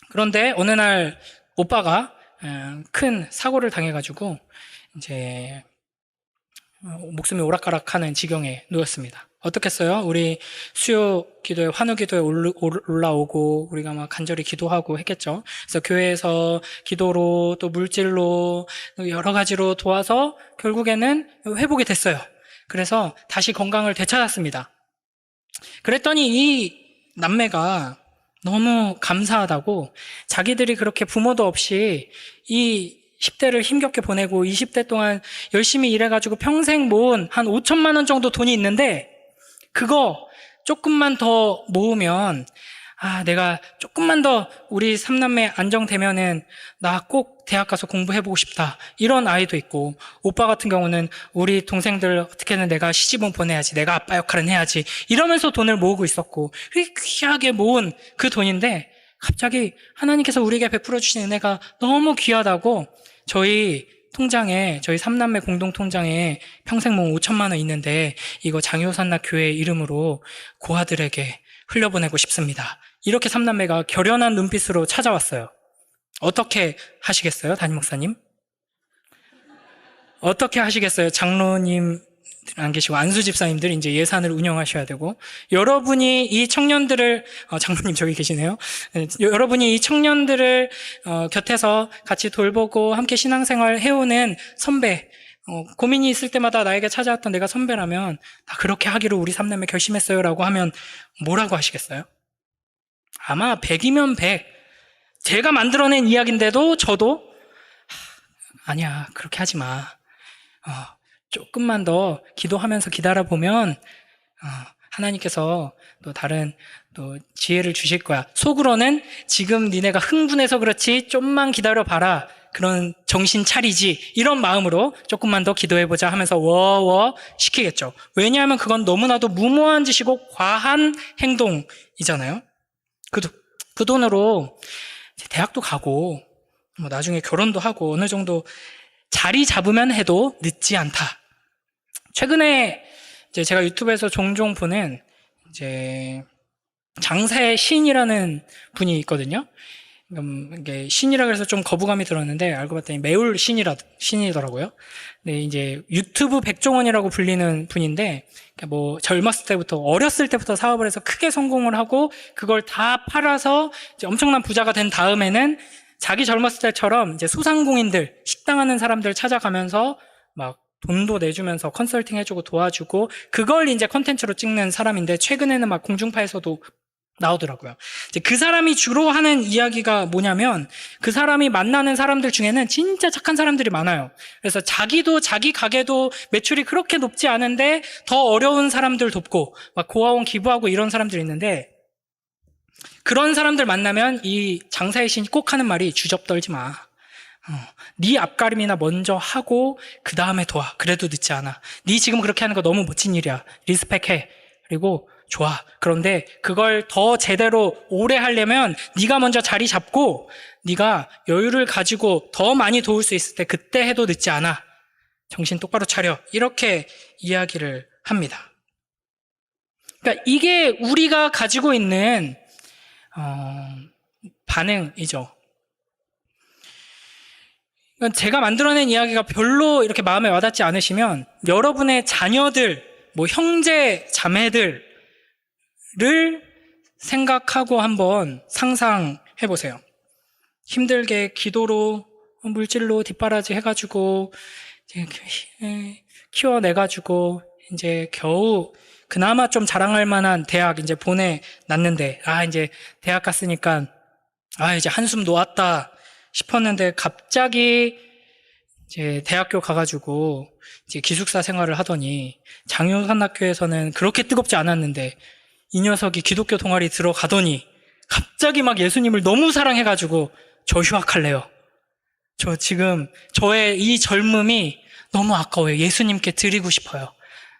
S1: 그런데 어느 날 오빠가 큰 사고를 당해가지고 이제 목숨이 오락가락하는 지경에 누웠습니다. 어떻겠어요? 우리 수요 기도에, 환우 기도에 올라오고 우리가 막 간절히 기도하고 했겠죠. 그래서 교회에서 기도로 또 물질로 여러 가지로 도와서 결국에는 회복이 됐어요. 그래서 다시 건강을 되찾았습니다. 그랬더니 이 남매가 너무 감사하다고 자기들이 그렇게 부모도 없이 이 10대를 힘겹게 보내고 20대 동안 열심히 일해가지고 평생 모은 한 5천만 원 정도 돈이 있는데 그거 조금만 더 모으면 내가 조금만 더 우리 3남매 안정되면은 나 꼭 대학 가서 공부해보고 싶다, 이런 아이도 있고, 오빠 같은 경우는 우리 동생들 어떻게든 내가 시집은 보내야지, 내가 아빠 역할은 해야지, 이러면서 돈을 모으고 있었고, 귀하게 모은 그 돈인데 갑자기 하나님께서 우리에게 베풀어 주신 은혜가 너무 귀하다고 저희 통장에, 저희 3남매 공동 통장에 평생 모은 5천만 원 있는데 이거 장효산나 교회 이름으로 고아들에게 흘려보내고 싶습니다. 이렇게 3남매가 결연한 눈빛으로 찾아왔어요. 어떻게 하시겠어요, 담임 목사님? 어떻게 하시겠어요? 장로님 안 계시고 안수 집사님들 이제 예산을 운영하셔야 되고, 여러분이 이 청년들을 장로님 저기 계시네요. 여러분이 이 청년들을 곁에서 같이 돌보고 함께 신앙생활 해오는 선배, 고민이 있을 때마다 나에게 찾아왔던 내가 선배라면 나 그렇게 하기로 우리 3남매 결심했어요라고 하면 뭐라고 하시겠어요? 아마 100이면 100. 제가 만들어낸 이야기인데도 저도 아니야, 그렇게 하지 마. 조금만 더 기도하면서 기다려보면 하나님께서 또 다른 또 지혜를 주실 거야. 속으로는 지금 니네가 흥분해서 그렇지 좀만 기다려봐라, 그런 정신 차리지, 이런 마음으로 조금만 더 기도해보자 하면서 워워 시키겠죠. 왜냐하면 그건 너무나도 무모한 짓이고 과한 행동이잖아요. 그 돈으로 대학도 가고 뭐 나중에 결혼도 하고 어느 정도 자리 잡으면 해도 늦지 않다. 최근에 이제 제가 유튜브에서 종종 보는 이제 장사의 신이라는 분이 있거든요. 이게 신이라 그래서 좀 거부감이 들었는데 알고 봤더니 매울 신이더라고요. 네, 이제 유튜브 백종원이라고 불리는 분인데 뭐 젊었을 때부터 어렸을 때부터 사업을 해서 크게 성공을 하고 그걸 다 팔아서 이제 엄청난 부자가 된 다음에는 자기 젊었을 때처럼 이제 소상공인들, 식당하는 사람들 찾아가면서 막 돈도 내주면서 컨설팅 해주고 도와주고 그걸 이제 컨텐츠로 찍는 사람인데 최근에는 막 공중파에서도 나오더라고요. 이제 그 사람이 주로 하는 이야기가 뭐냐면 그 사람이 만나는 사람들 중에는 진짜 착한 사람들이 많아요. 그래서 자기도 자기 가게도 매출이 그렇게 높지 않은데 더 어려운 사람들 돕고 막 고아원 기부하고 이런 사람들이 있는데 그런 사람들 만나면 이 장사의 신이 꼭 하는 말이 주접 떨지 마. 네 앞가림이나 먼저 하고 그 다음에 도와. 그래도 늦지 않아. 네 지금 그렇게 하는 거 너무 멋진 일이야. 리스펙해. 그리고 좋아. 그런데 그걸 더 제대로 오래 하려면 네가 먼저 자리 잡고 네가 여유를 가지고 더 많이 도울 수 있을 때 그때 해도 늦지 않아. 정신 똑바로 차려. 이렇게 이야기를 합니다. 그러니까 이게 우리가 가지고 있는 반응이죠. 그러니까 제가 만들어낸 이야기가 별로 이렇게 마음에 와닿지 않으시면 여러분의 자녀들, 뭐 형제, 자매들 를 생각하고 한번 상상해 보세요. 힘들게 기도로 물질로 뒷바라지 해가지고 키워내가지고 이제 겨우 그나마 좀 자랑할 만한 대학 이제 보내놨는데 이제 대학 갔으니까 이제 한숨 놓았다 싶었는데 갑자기 이제 대학교 가가지고 이제 기숙사 생활을 하더니 장효산학교에서는 그렇게 뜨겁지 않았는데 이 녀석이 기독교 동아리 들어가더니 갑자기 막 예수님을 너무 사랑해가지고 저 휴학할래요. 저 지금 저의 이 젊음이 너무 아까워요. 예수님께 드리고 싶어요.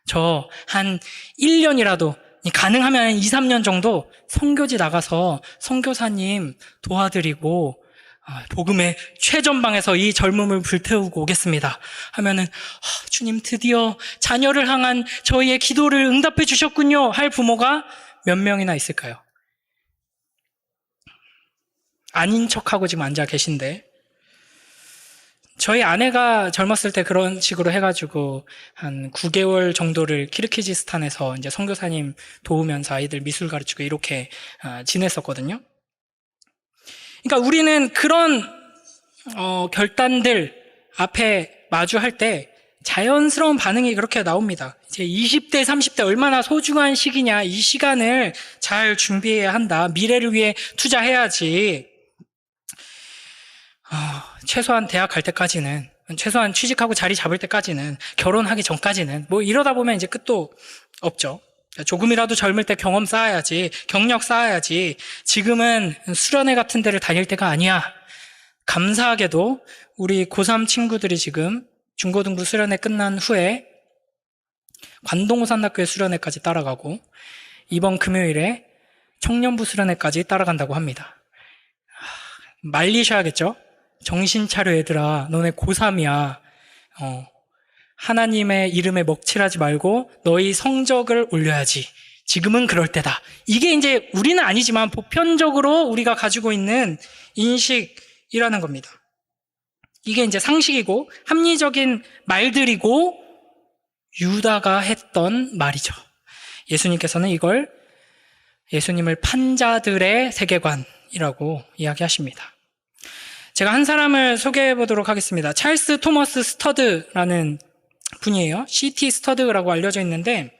S1: 저 한 1년이라도 가능하면 2, 3년 정도 선교지 나가서 선교사님 도와드리고 복음의 최전방에서 이 젊음을 불태우고 오겠습니다 하면은 주님 드디어 자녀를 향한 저희의 기도를 응답해 주셨군요 할 부모가 몇 명이나 있을까요? 아닌 척하고 지금 앉아 계신데 저희 아내가 젊었을 때 그런 식으로 해가지고 한 9개월 정도를 키르기즈스탄에서 이제 선교사님 도우면서 아이들 미술 가르치고 이렇게 지냈었거든요. 그러니까 우리는 그런 결단들 앞에 마주할 때 자연스러운 반응이 그렇게 나옵니다. 이제 20대, 30대 얼마나 소중한 시기냐. 이 시간을 잘 준비해야 한다. 미래를 위해 투자해야지. 최소한 대학 갈 때까지는, 최소한 취직하고 자리 잡을 때까지는, 결혼하기 전까지는 뭐 이러다 보면 이제 끝도 없죠. 조금이라도 젊을 때 경험 쌓아야지, 경력 쌓아야지. 지금은 수련회 같은 데를 다닐 때가 아니야. 감사하게도 우리 고3 친구들이 지금 중고등부 수련회 끝난 후에 관동호산학교의 수련회까지 따라가고 이번 금요일에 청년부 수련회까지 따라간다고 합니다. 말리셔야겠죠? 정신 차려 얘들아. 너네 고3이야. 하나님의 이름에 먹칠하지 말고 너희 성적을 올려야지. 지금은 그럴 때다. 이게 이제 우리는 아니지만 보편적으로 우리가 가지고 있는 인식이라는 겁니다. 이게 이제 상식이고 합리적인 말들이고 유다가 했던 말이죠. 예수님께서는 이걸 예수님을 판 자들의 세계관이라고 이야기하십니다. 제가 한 사람을 소개해 보도록 하겠습니다. 찰스 토머스 스터드라는 분이에요. C.T. 스터드라고 알려져 있는데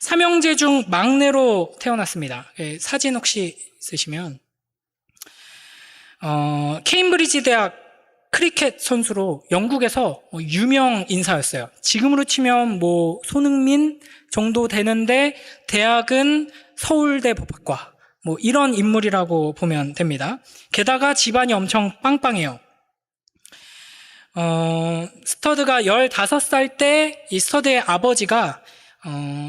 S1: 삼형제 중 막내로 태어났습니다. 사진 혹시 있으시면 케임브리지 대학 크리켓 선수로 영국에서 유명 인사였어요. 지금으로 치면 뭐 손흥민 정도 되는데 대학은 서울대 법학과 뭐 이런 인물이라고 보면 됩니다. 게다가 집안이 엄청 빵빵해요. 스터드가 15살 때 이 스터드의 아버지가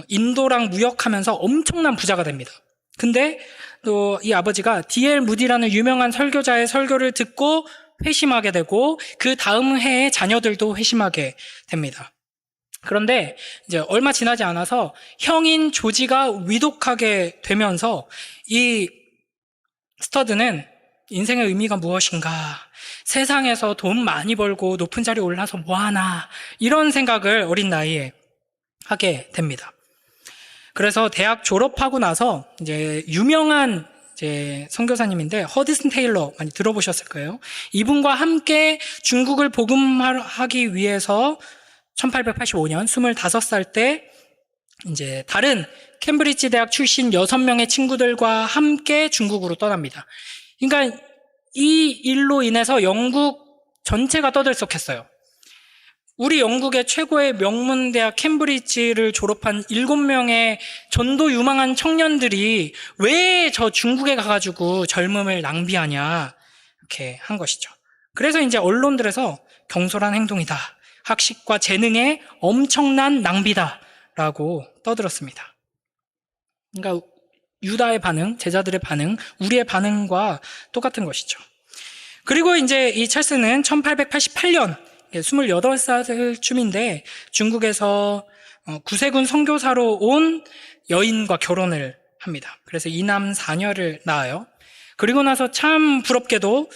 S1: 인도랑 무역하면서 엄청난 부자가 됩니다. 근데 또 이 아버지가 D.L. 무디라는 유명한 설교자의 설교를 듣고 회심하게 되고 그 다음 해에 자녀들도 회심하게 됩니다. 그런데 이제 얼마 지나지 않아서 형인 조지가 위독하게 되면서 이 스터드는 인생의 의미가 무엇인가, 세상에서 돈 많이 벌고 높은 자리에 올라서 뭐하나, 이런 생각을 어린 나이에 하게 됩니다. 그래서 대학 졸업하고 나서 이제 유명한 이제 선교사님인데 허드슨 테일러 많이 들어보셨을 거예요. 이분과 함께 중국을 복음하기 위해서 1885년 25살 때 이제 다른 캠브리지 대학 출신 6명의 친구들과 함께 중국으로 떠납니다. 그러니까 이 일로 인해서 영국 전체가 떠들썩했어요. 우리 영국의 최고의 명문 대학 캠브리지를 졸업한 7명의 전도 유망한 청년들이 왜 저 중국에 가가지고 젊음을 낭비하냐, 이렇게 한 것이죠. 그래서 이제 언론들에서 경솔한 행동이다, 학식과 재능의 엄청난 낭비다 라고 떠들었습니다. 그러니까 유다의 반응, 제자들의 반응, 우리의 반응과 똑같은 것이죠. 그리고 이제 이 찰스는 1888년 28살쯤인데 중국에서 구세군 선교사로 온 여인과 결혼을 합니다. 그래서 2남 4녀를 낳아요. 그리고 나서 참 부럽게도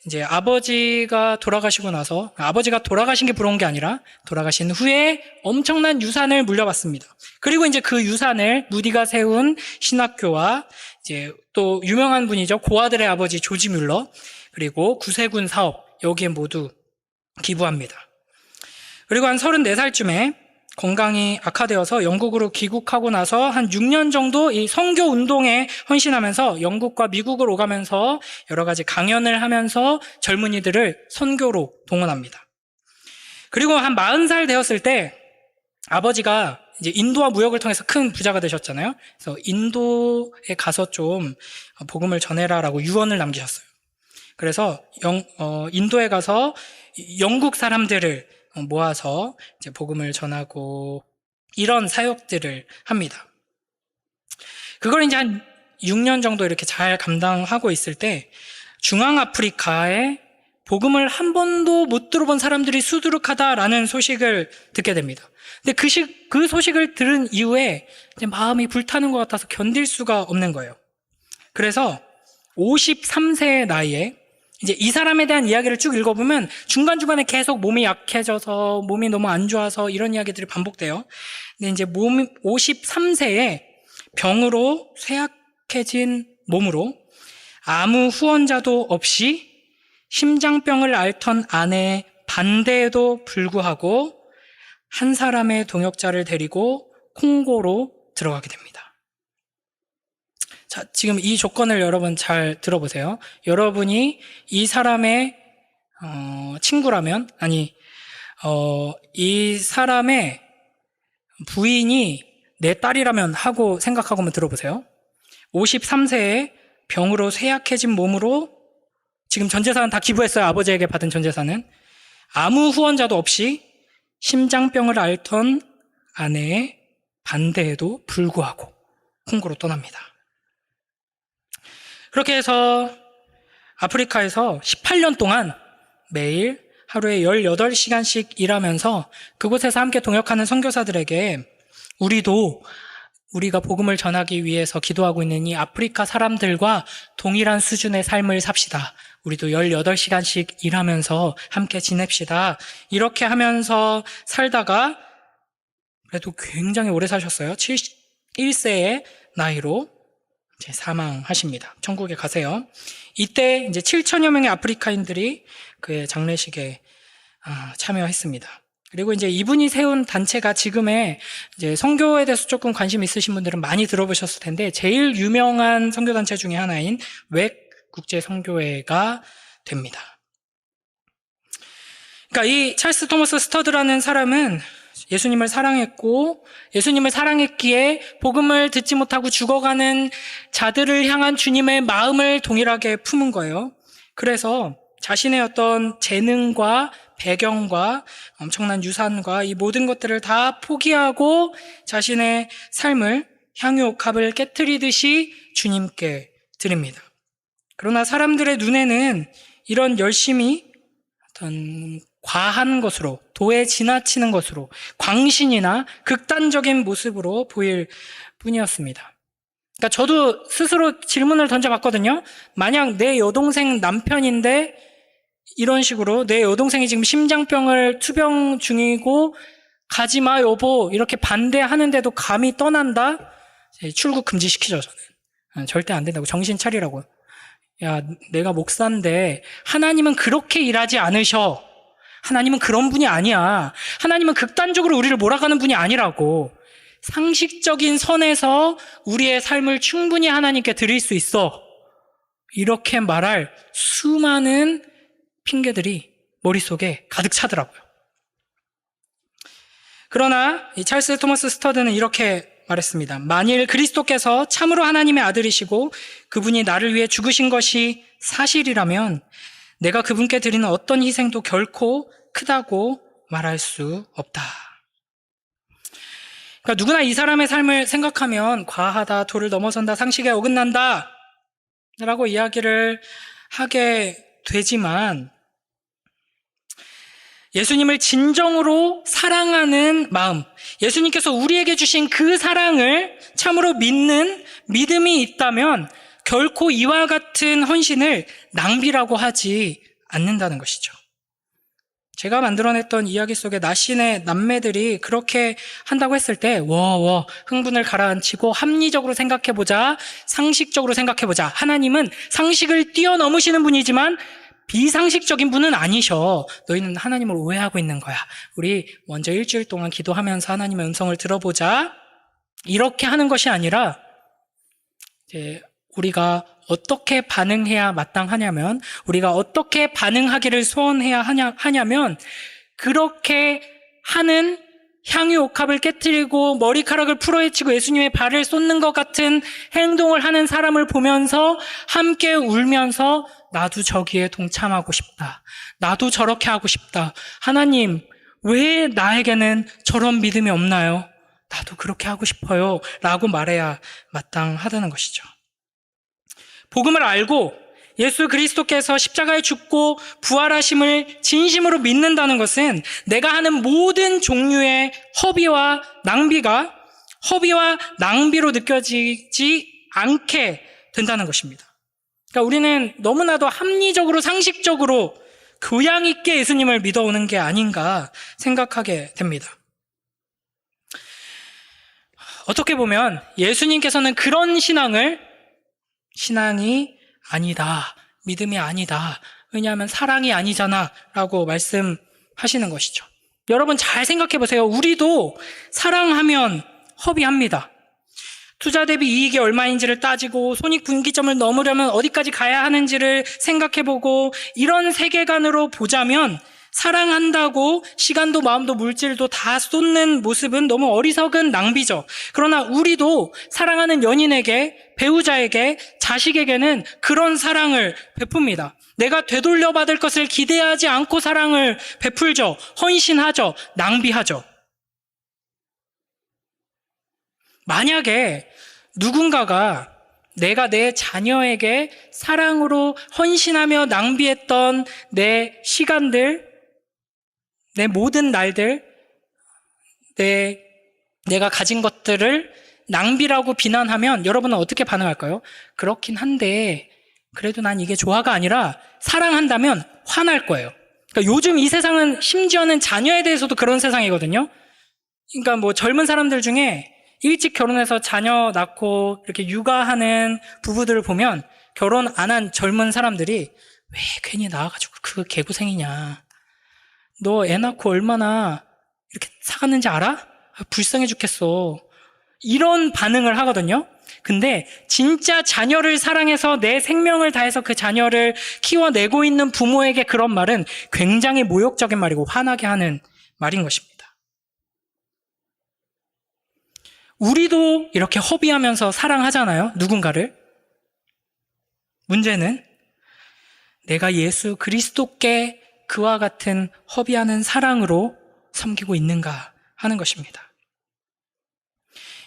S1: 이제 아버지가 돌아가시고 나서, 아버지가 돌아가신 게 부러운 게 아니라 돌아가신 후에 엄청난 유산을 물려받습니다. 그리고 이제 그 유산을 무디가 세운 신학교와 이제 또 유명한 분이죠, 고아들의 아버지 조지 뮬러, 그리고 구세군 사업, 여기에 모두 기부합니다. 그리고 한 34살쯤에 건강이 악화되어서 영국으로 귀국하고 나서 한 6년 정도 이 선교 운동에 헌신하면서 영국과 미국을 오가면서 여러 가지 강연을 하면서 젊은이들을 선교로 동원합니다. 그리고 한 40살 되었을 때 아버지가 이제 인도와 무역을 통해서 큰 부자가 되셨잖아요. 그래서 인도에 가서 좀 복음을 전해라라고 유언을 남기셨어요. 그래서 인도에 가서 영국 사람들을 모아서 이제 복음을 전하고 이런 사역들을 합니다. 그걸 이제 한 6년 정도 이렇게 잘 감당하고 있을 때 중앙아프리카에 복음을 한 번도 못 들어본 사람들이 수두룩하다라는 소식을 듣게 됩니다. 근데 그 소식을 들은 이후에 이제 마음이 불타는 것 같아서 견딜 수가 없는 거예요. 그래서 53세의 나이에 이제 이 사람에 대한 이야기를 쭉 읽어보면 중간중간에 계속 몸이 약해져서 몸이 너무 안 좋아서 이런 이야기들이 반복돼요. 근데 이제 53세에 병으로 쇠약해진 몸으로 아무 후원자도 없이 심장병을 앓던 아내의 반대에도 불구하고 한 사람의 동역자를 데리고 콩고로 들어가게 됩니다. 자, 지금 이 조건을 여러분 잘 들어보세요. 여러분이 이 사람의 친구라면, 이 사람의 부인이 내 딸이라면 하고 생각하고 한번 들어보세요. 53세에 병으로 쇠약해진 몸으로 지금 전 재산 다 기부했어요. 아버지에게 받은 전 재산은. 아무 후원자도 없이 심장병을 앓던 아내의 반대에도 불구하고 콩고로 떠납니다. 그렇게 해서 아프리카에서 18년 동안 매일 하루에 18시간씩 일하면서 그곳에서 함께 동역하는 선교사들에게 우리가 복음을 전하기 위해서 기도하고 있는 이 아프리카 사람들과 동일한 수준의 삶을 sap시다. 우리도 18시간씩 일하면서 함께 지냅시다. 이렇게 하면서 살다가 그래도 굉장히 오래 사셨어요. 71세의 나이로 이제 사망하십니다. 천국에 가세요. 이때 이제 7천여 명의 아프리카인들이 그의 장례식에 참여했습니다. 그리고 이제 이분이 세운 단체가 지금의 이제 선교에 대해서 조금 관심 있으신 분들은 많이 들어보셨을 텐데 제일 유명한 선교단체 중에 하나인 웩 국제선교회가 됩니다. 그러니까 이 찰스 토머스 스터드라는 사람은 예수님을 사랑했고 예수님을 사랑했기에 복음을 듣지 못하고 죽어가는 자들을 향한 주님의 마음을 동일하게 품은 거예요. 그래서 자신의 어떤 재능과 배경과 엄청난 유산과 이 모든 것들을 다 포기하고 자신의 삶을 향유옥합을 깨트리듯이 주님께 드립니다. 그러나 사람들의 눈에는 이런 열심이 어떤 과한 것으로 도에 지나치는 것으로 광신이나 극단적인 모습으로 보일 뿐이었습니다. 그러니까 저도 스스로 질문을 던져봤거든요. 만약 내 여동생 남편인데 이런 식으로 내 여동생이 지금 심장병을 투병 중이고 가지마 여보 이렇게 반대하는데도 감히 떠난다? 출국 금지시키죠. 저는 절대 안 된다고. 정신 차리라고. 야, 내가 목사인데 하나님은 그렇게 일하지 않으셔. 하나님은 그런 분이 아니야. 하나님은 극단적으로 우리를 몰아가는 분이 아니라고. 상식적인 선에서 우리의 삶을 충분히 하나님께 드릴 수 있어. 이렇게 말할 수많은 핑계들이 머릿속에 가득 차더라고요. 그러나 이 찰스 토머스 스터드는 이렇게 말했습니다. 만일 그리스도께서 참으로 하나님의 아들이시고 그분이 나를 위해 죽으신 것이 사실이라면 내가 그분께 드리는 어떤 희생도 결코 크다고 말할 수 없다. 그러니까 누구나 이 사람의 삶을 생각하면 과하다, 도를 넘어선다, 상식에 어긋난다 라고 이야기를 하게 되지만 예수님을 진정으로 사랑하는 마음, 예수님께서 우리에게 주신 그 사랑을 참으로 믿는 믿음이 있다면 결코 이와 같은 헌신을 낭비라고 하지 않는다는 것이죠. 제가 만들어냈던 이야기 속에 나신의 남매들이 그렇게 한다고 했을 때 흥분을 가라앉히고 합리적으로 생각해보자, 상식적으로 생각해보자. 하나님은 상식을 뛰어넘으시는 분이지만 비상식적인 분은 아니셔. 너희는 하나님을 오해하고 있는 거야. 우리 먼저 일주일 동안 기도하면서 하나님의 음성을 들어보자. 이렇게 하는 것이 아니라 우리가 어떻게 반응해야 마땅하냐면, 우리가 어떻게 반응하기를 소원해야 하냐면 그렇게 하는 향유 옥합을 깨트리고 머리카락을 풀어헤치고 예수님의 발을 쏟는 것 같은 행동을 하는 사람을 보면서 함께 울면서 나도 저기에 동참하고 싶다. 나도 저렇게 하고 싶다. 하나님, 왜 나에게는 저런 믿음이 없나요? 나도 그렇게 하고 싶어요. 라고 말해야 마땅하다는 것이죠. 복음을 알고 예수 그리스도께서 십자가에 죽고 부활하심을 진심으로 믿는다는 것은 내가 하는 모든 종류의 허비와 낭비로 느껴지지 않게 된다는 것입니다. 그러니까 우리는 너무나도 합리적으로 상식적으로 교양 있게 예수님을 믿어오는 게 아닌가 생각하게 됩니다. 어떻게 보면 예수님께서는 그런 신앙이 아니다, 믿음이 아니다, 왜냐하면 사랑이 아니잖아 라고 말씀하시는 것이죠. 여러분 잘 생각해 보세요. 우리도 사랑하면 허비합니다. 투자 대비 이익이 얼마인지를 따지고 손익분기점을 넘으려면 어디까지 가야 하는지를 생각해보고, 이런 세계관으로 보자면 사랑한다고 시간도 마음도 물질도 다 쏟는 모습은 너무 어리석은 낭비죠. 그러나 우리도 사랑하는 연인에게, 배우자에게, 자식에게는 그런 사랑을 베풉니다. 내가 되돌려받을 것을 기대하지 않고 사랑을 베풀죠. 헌신하죠. 낭비하죠. 만약에 누군가가 내가 내 자녀에게 사랑으로 헌신하며 낭비했던 내 시간들, 내 모든 날들, 내가 가진 것들을 낭비라고 비난하면 여러분은 어떻게 반응할까요? 그렇긴 한데 그래도 난 이게 좋아가 아니라 사랑한다면 화날 거예요. 그러니까 요즘 이 세상은 심지어는 자녀에 대해서도 그런 세상이거든요. 그러니까 뭐 젊은 사람들 중에 일찍 결혼해서 자녀 낳고 이렇게 육아하는 부부들을 보면 결혼 안 한 젊은 사람들이 왜 괜히 나와가지고 그 개고생이냐. 너 애 낳고 얼마나 이렇게 사갔는지 알아? 불쌍해 죽겠어. 이런 반응을 하거든요. 근데 진짜 자녀를 사랑해서 내 생명을 다해서 그 자녀를 키워내고 있는 부모에게 그런 말은 굉장히 모욕적인 말이고 화나게 하는 말인 것입니다. 우리도 이렇게 허비하면서 사랑하잖아요, 누군가를. 문제는 내가 예수 그리스도께 그와 같은 허비하는 사랑으로 섬기고 있는가 하는 것입니다.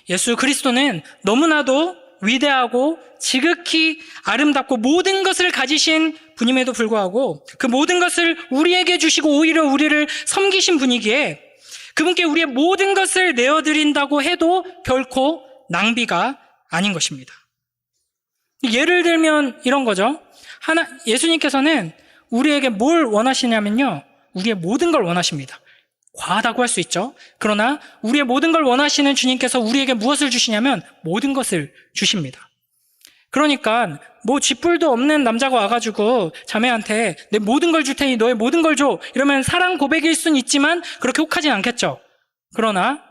S1: 예수 그리스도는 너무나도 위대하고 지극히 아름답고 모든 것을 가지신 분임에도 불구하고 그 모든 것을 우리에게 주시고 오히려 우리를 섬기신 분이기에 그분께 우리의 모든 것을 내어드린다고 해도 결코 낭비가 아닌 것입니다. 예를 들면 이런 거죠. 예수님께서는 우리에게 뭘 원하시냐면요, 우리의 모든 걸 원하십니다. 과하다고 할 수 있죠. 그러나 우리의 모든 걸 원하시는 주님께서 우리에게 무엇을 주시냐면 모든 것을 주십니다. 그러니까 뭐 쥐뿔도 없는 남자가 와가지고 자매한테 내 모든 걸 줄 테니 너의 모든 걸 줘, 이러면 사랑 고백일 수는 있지만 그렇게 혹하진 않겠죠. 그러나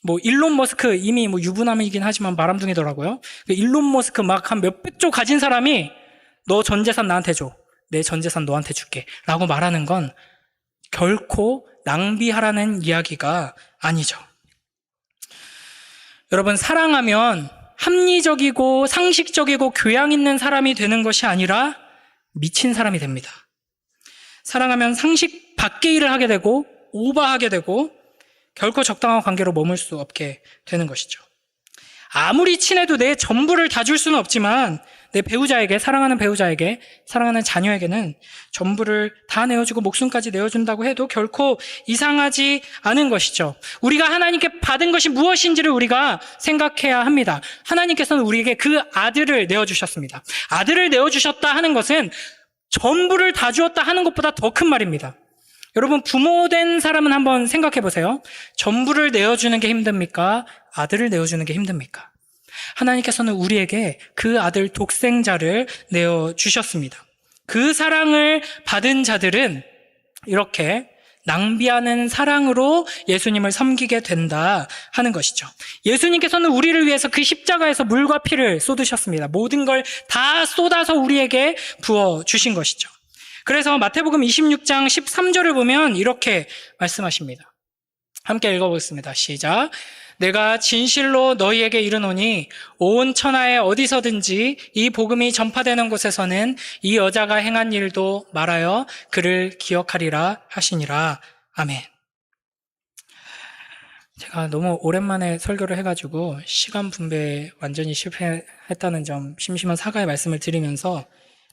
S1: 뭐 일론 머스크, 이미 뭐 유부남이긴 하지만 바람둥이더라고요. 일론 머스크 막 한 몇백 조 가진 사람이 너 전 재산 나한테 줘, 내 전 재산 너한테 줄게 라고 말하는 건 결코 낭비하라는 이야기가 아니죠. 여러분, 사랑하면 합리적이고 상식적이고 교양 있는 사람이 되는 것이 아니라 미친 사람이 됩니다. 사랑하면 상식 밖의 일을 하게 되고 오버하게 되고 결코 적당한 관계로 머물 수 없게 되는 것이죠. 아무리 친해도 내 전부를 다 줄 수는 없지만 내 배우자에게, 사랑하는 배우자에게, 사랑하는 자녀에게는 전부를 다 내어주고 목숨까지 내어준다고 해도 결코 이상하지 않은 것이죠. 우리가 하나님께 받은 것이 무엇인지를 우리가 생각해야 합니다. 하나님께서는 우리에게 그 아들을 내어주셨습니다. 아들을 내어주셨다 하는 것은 전부를 다 주었다 하는 것보다 더 큰 말입니다. 여러분, 부모된 사람은 한번 생각해 보세요. 전부를 내어주는 게 힘듭니까? 아들을 내어주는 게 힘듭니까? 하나님께서는 우리에게 그 아들 독생자를 내어주셨습니다. 그 사랑을 받은 자들은 이렇게 낭비하는 사랑으로 예수님을 섬기게 된다 하는 것이죠. 예수님께서는 우리를 위해서 그 십자가에서 물과 피를 쏟으셨습니다. 모든 걸 다 쏟아서 우리에게 부어주신 것이죠. 그래서 마태복음 26장 13절을 보면 이렇게 말씀하십니다. 함께 읽어보겠습니다. 시작. 내가 진실로 너희에게 이르노니 온 천하에 어디서든지 이 복음이 전파되는 곳에서는 이 여자가 행한 일도 말하여 그를 기억하리라 하시니라. 아멘. 제가 너무 오랜만에 설교를 해가지고 시간 분배에 완전히 실패했다는 점 심심한 사과의 말씀을 드리면서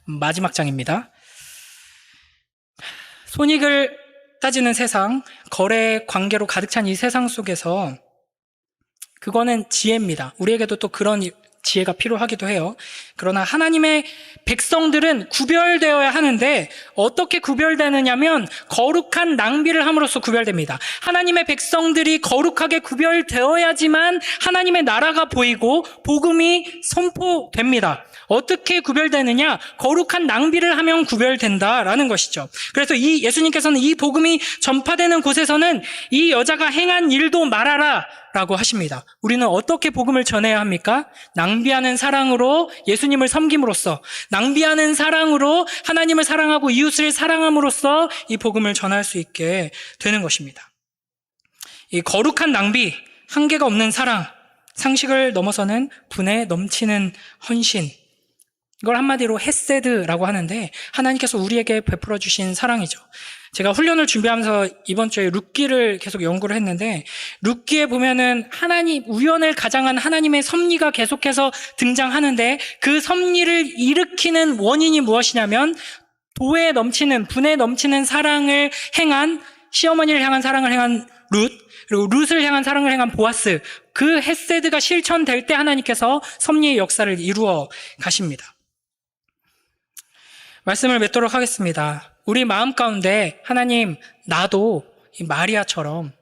S1: 마지막 장입니다. 손익을 따지는 세상, 거래 관계로 가득 찬 이 세상 속에서 그거는 지혜입니다. 우리에게도 또 그런 지혜가 필요하기도 해요. 그러나 하나님의 백성들은 구별되어야 하는데 어떻게 구별되느냐면 거룩한 낭비를 함으로써 구별됩니다. 하나님의 백성들이 거룩하게 구별되어야지만 하나님의 나라가 보이고 복음이 선포됩니다. 어떻게 구별되느냐? 거룩한 낭비를 하면 구별된다라는 것이죠. 그래서 예수님께서는 이 복음이 전파되는 곳에서는 이 여자가 행한 일도 말하라 라고 하십니다. 우리는 어떻게 복음을 전해야 합니까? 낭비하는 사랑으로 예수님을 섬김으로써, 낭비하는 사랑으로 하나님을 사랑하고 이웃을 사랑함으로써 이 복음을 전할 수 있게 되는 것입니다. 이 거룩한 낭비, 한계가 없는 사랑, 상식을 넘어서는 분에 넘치는 헌신, 이걸 한마디로 헤세드라고 하는데 하나님께서 우리에게 베풀어 주신 사랑이죠. 제가 훈련을 준비하면서 이번 주에 룻기를 계속 연구를 했는데 룻기에 보면은 우연을 가장한 하나님의 섭리가 계속해서 등장하는데 그 섭리를 일으키는 원인이 무엇이냐면 도에 넘치는, 분에 넘치는 사랑을 행한, 시어머니를 향한 사랑을 행한 룻, 그리고 룻을 향한 사랑을 행한 보아스, 그 헤세드가 실천될 때 하나님께서 섭리의 역사를 이루어 가십니다. 말씀을 맺도록 하겠습니다. 우리 마음 가운데 하나님, 나도 이 마리아처럼,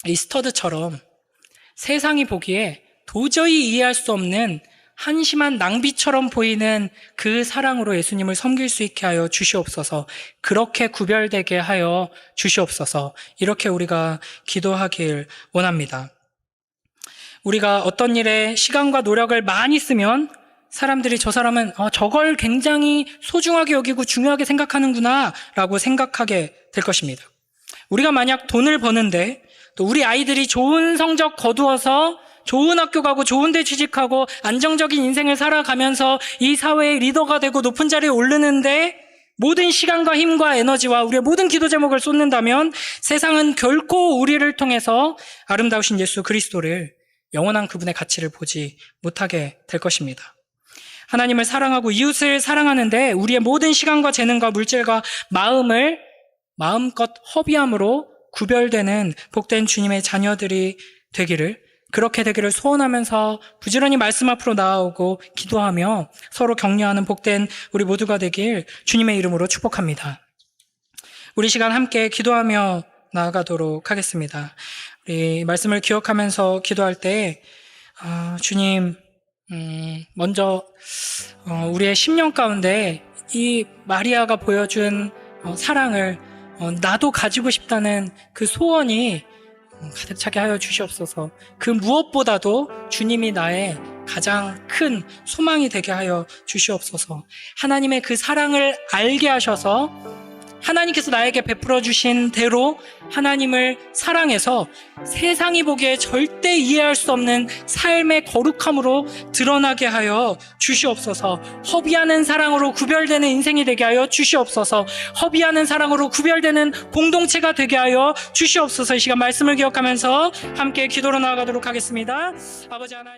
S1: 이 스터드처럼 세상이 보기에 도저히 이해할 수 없는 한심한 낭비처럼 보이는 그 사랑으로 예수님을 섬길 수 있게 하여 주시옵소서. 그렇게 구별되게 하여 주시옵소서. 이렇게 우리가 기도하길 원합니다. 우리가 어떤 일에 시간과 노력을 많이 쓰면 사람들이 저 사람은 저걸 굉장히 소중하게 여기고 중요하게 생각하는구나 라고 생각하게 될 것입니다. 우리가 만약 돈을 버는데 또 우리 아이들이 좋은 성적 거두어서 좋은 학교 가고 좋은 데 취직하고 안정적인 인생을 살아가면서 이 사회의 리더가 되고 높은 자리에 오르는데 모든 시간과 힘과 에너지와 우리의 모든 기도 제목을 쏟는다면 세상은 결코 우리를 통해서 아름다우신 예수 그리스도를 영원한 그분의 가치를 보지 못하게 될 것입니다. 하나님을 사랑하고 이웃을 사랑하는데 우리의 모든 시간과 재능과 물질과 마음을 마음껏 허비함으로 구별되는 복된 주님의 자녀들이 되기를, 그렇게 되기를 소원하면서 부지런히 말씀 앞으로 나아오고 기도하며 서로 격려하는 복된 우리 모두가 되길 주님의 이름으로 축복합니다. 우리 시간 함께 기도하며 나아가도록 하겠습니다. 우리 말씀을 기억하면서 기도할 때 주님, 먼저 우리의 심령 가운데 이 마리아가 보여준 사랑을 나도 가지고 싶다는 그 소원이 가득 차게 하여 주시옵소서. 그 무엇보다도 주님이 나의 가장 큰 소망이 되게 하여 주시옵소서. 하나님의 그 사랑을 알게 하셔서 하나님께서 나에게 베풀어 주신 대로 하나님을 사랑해서 세상이 보기에 절대 이해할 수 없는 삶의 거룩함으로 드러나게 하여 주시옵소서. 허비하는 사랑으로 구별되는 인생이 되게 하여 주시옵소서. 허비하는 사랑으로 구별되는 공동체가 되게 하여 주시옵소서. 이 시간 말씀을 기억하면서 함께 기도로 나아가도록 하겠습니다. 아버지 하나님.